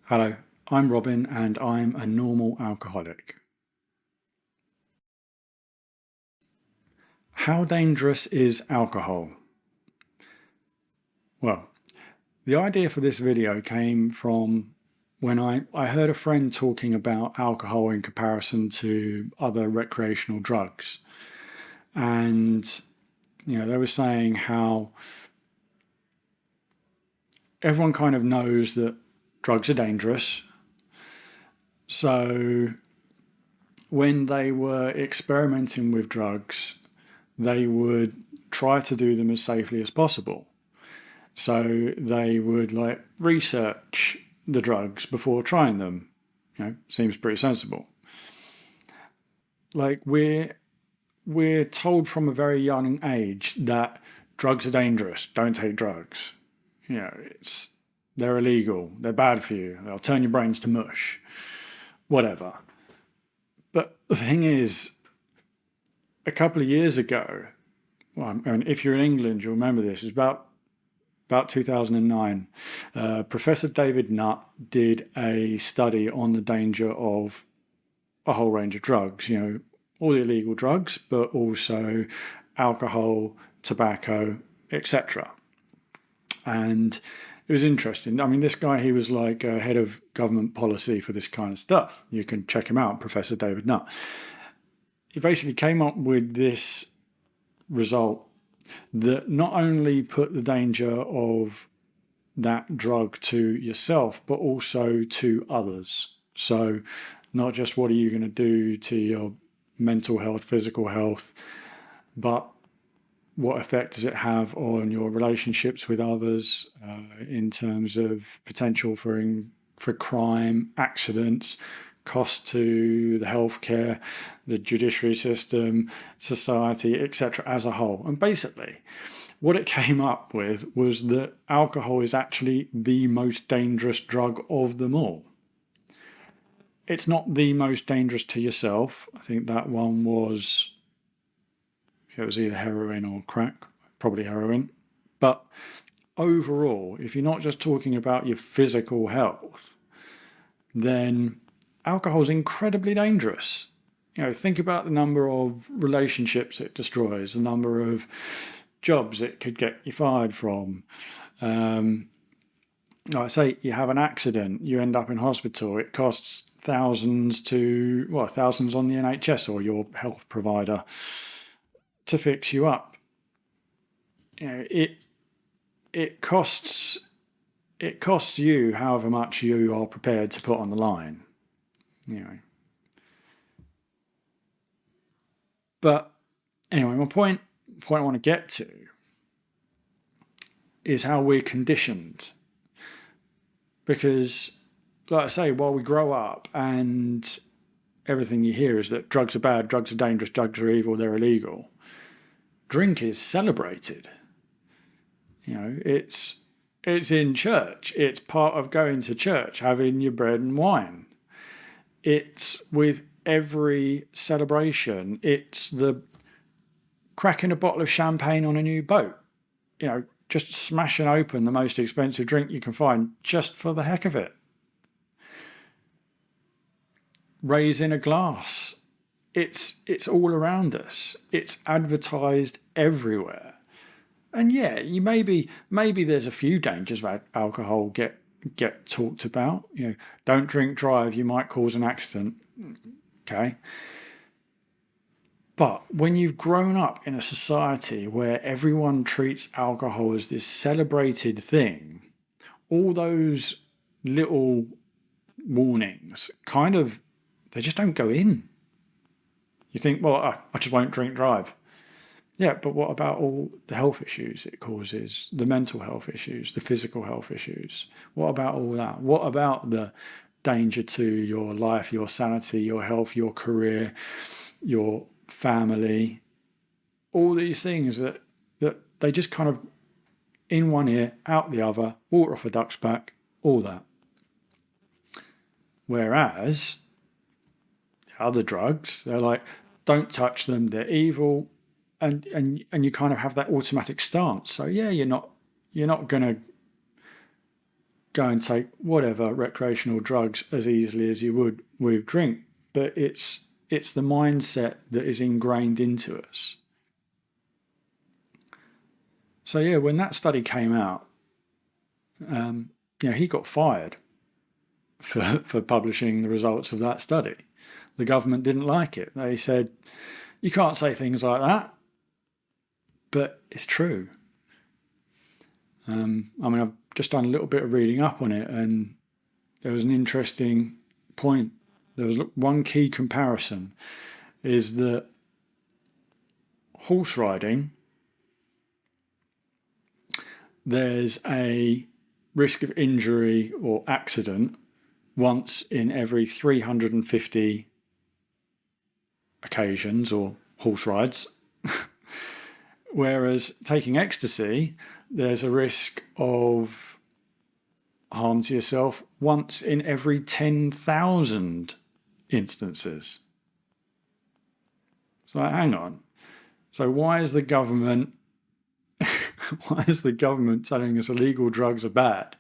Hello, I'm Robin and I'm a normal alcoholic. How dangerous is alcohol? Well, the idea for this video came from when I heard a friend talking about alcohol in comparison to other recreational drugs. And, they were saying how everyone kind of knows that drugs are dangerous. So when they were experimenting with drugs, they would try to do them as safely as possible. So they would research the drugs before trying them. Seems pretty sensible. We're told from a very young age that drugs are dangerous. Don't take drugs. They're illegal. They're bad for you. They'll turn your brains to mush. Whatever. But the thing is, a couple of years ago, if you're in England, you'll remember this. It's about 2009. Professor David Nutt did a study on the danger of a whole range of drugs. All the illegal drugs, but also alcohol, tobacco, etc. And it was interesting. This guy, he was like head of government policy for this kind of stuff. You can check him out, Professor David Nutt. He basically came up with this result that not only put the danger of that drug to yourself, but also to others. So not just what are you going to do to your mental health, physical health, but what effect does it have on your relationships with others in terms of potential for crime, accidents, cost to the healthcare, the judiciary system, society, etc. as a whole. And basically, what it came up with was that alcohol is actually the most dangerous drug of them all. It's not the most dangerous to yourself. I think that one was, it was either heroin or crack, probably heroin. But overall, if you're not just talking about your physical health, then alcohol is incredibly dangerous. Think about the number of relationships it destroys, the number of jobs it could get you fired from. Like I say, you have an accident, you end up in hospital, it costs thousands on the NHS or your health provider to fix you up. It costs you however much you are prepared to put on the line. But anyway, my point I want to get to is how we're conditioned. Because, like I say, while we grow up and everything you hear is that drugs are bad, drugs are dangerous, drugs are evil, they're illegal, drink is celebrated. It's in church. It's part of going to church, having your bread and wine. It's with every celebration. It's the cracking a bottle of champagne on a new boat. Just smashing open the most expensive drink you can find just for the heck of it. Raising a glass. It's all around us. It's advertised everywhere. And yeah, maybe there's a few dangers of alcohol get talked about. Don't drink drive, you might cause an accident. Okay. But when you've grown up in a society where everyone treats alcohol as this celebrated thing, all those little warnings they just don't go in. You think, well, I just won't drink drive. Yeah, but what about all the health issues it causes, the mental health issues, the physical health issues? What about all that? What about the danger to your life, your sanity, your health, your career, your family? All these things that they just kind of in one ear, out the other, water off a duck's back, all that. Whereas other drugs, they're like, don't touch them, they're evil. And you kind of have that automatic stance. So yeah, you're not going to go and take whatever recreational drugs as easily as you would with drink. But it's the mindset that is ingrained into us. So yeah, when that study came out, he got fired for publishing the results of that study. The government didn't like it. They said, you can't say things like that. But it's true. I've just done a little bit of reading up on it, and there was an interesting point. There was one key comparison, is that horse riding, there's a risk of injury or accident once in every 350 occasions or horse rides. Whereas taking ecstasy, there's a risk of harm to yourself once in every 10,000 instances. So hang on. So why is the government telling us illegal drugs are bad,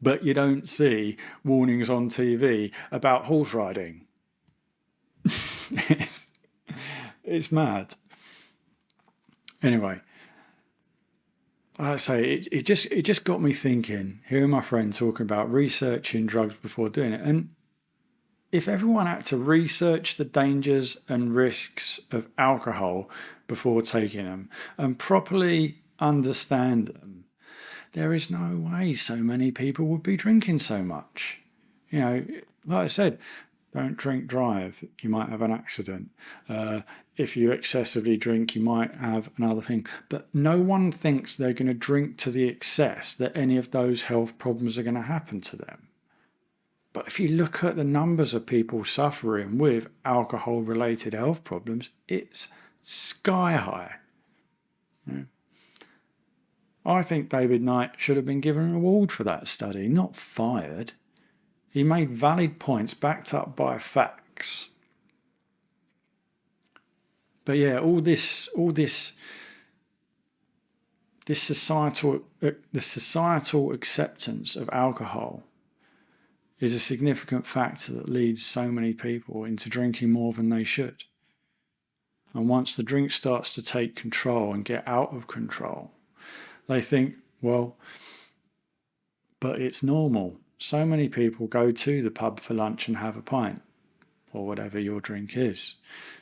but you don't see warnings on TV about horse riding? It's mad. Anyway, like I say, it just got me thinking, hearing my friend talking about researching drugs before doing it. And if everyone had to research the dangers and risks of alcohol before taking them and properly understand them, there is no way so many people would be drinking so much. Like I said, don't drink drive, you might have an accident. If you excessively drink, you might have another thing. But no one thinks they're going to drink to the excess that any of those health problems are going to happen to them. But if you look at the numbers of people suffering with alcohol-related health problems, it's sky high. I think David Knight should have been given an award for that study, not fired. He made valid points backed up by facts. But yeah, all this societal acceptance of alcohol is a significant factor that leads so many people into drinking more than they should. And once the drink starts to take control and get out of control, they think, well, but it's normal. So many people go to the pub for lunch and have a pint, or whatever your drink is.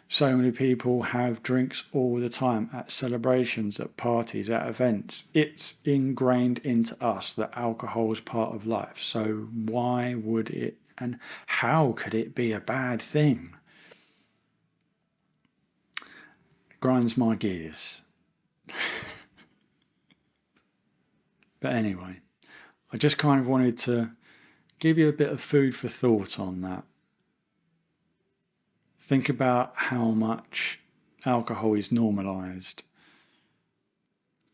So many people have drinks all the time at celebrations, at parties, at events. It's ingrained into us that alcohol is part of life. So why would it, and how could it be a bad thing? It grinds my gears. But anyway, I just kind of wanted to give you a bit of food for thought on that. Think about how much alcohol is normalized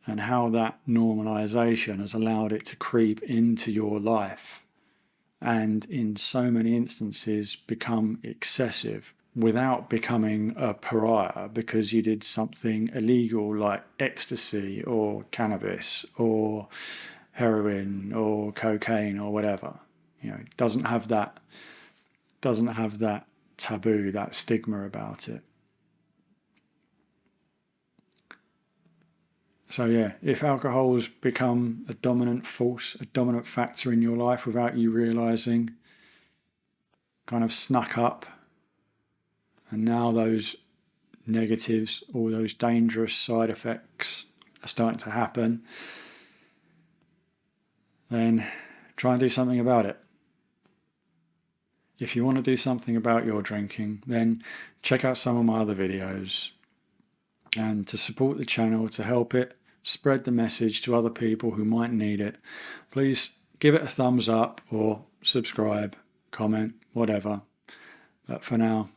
and how that normalization has allowed it to creep into your life and in so many instances become excessive without becoming a pariah because you did something illegal like ecstasy or cannabis or heroin or cocaine or whatever. It doesn't have that taboo, that stigma about it. So yeah, if alcohol's become a dominant force, a dominant factor in your life without you realizing, kind of snuck up, and now those negatives, all those dangerous side effects are starting to happen, then try and do something about it. If you want to do something about your drinking, then check out some of my other videos. And to support the channel, to help it spread the message to other people who might need it, please give it a thumbs up or subscribe, comment, whatever. But for now,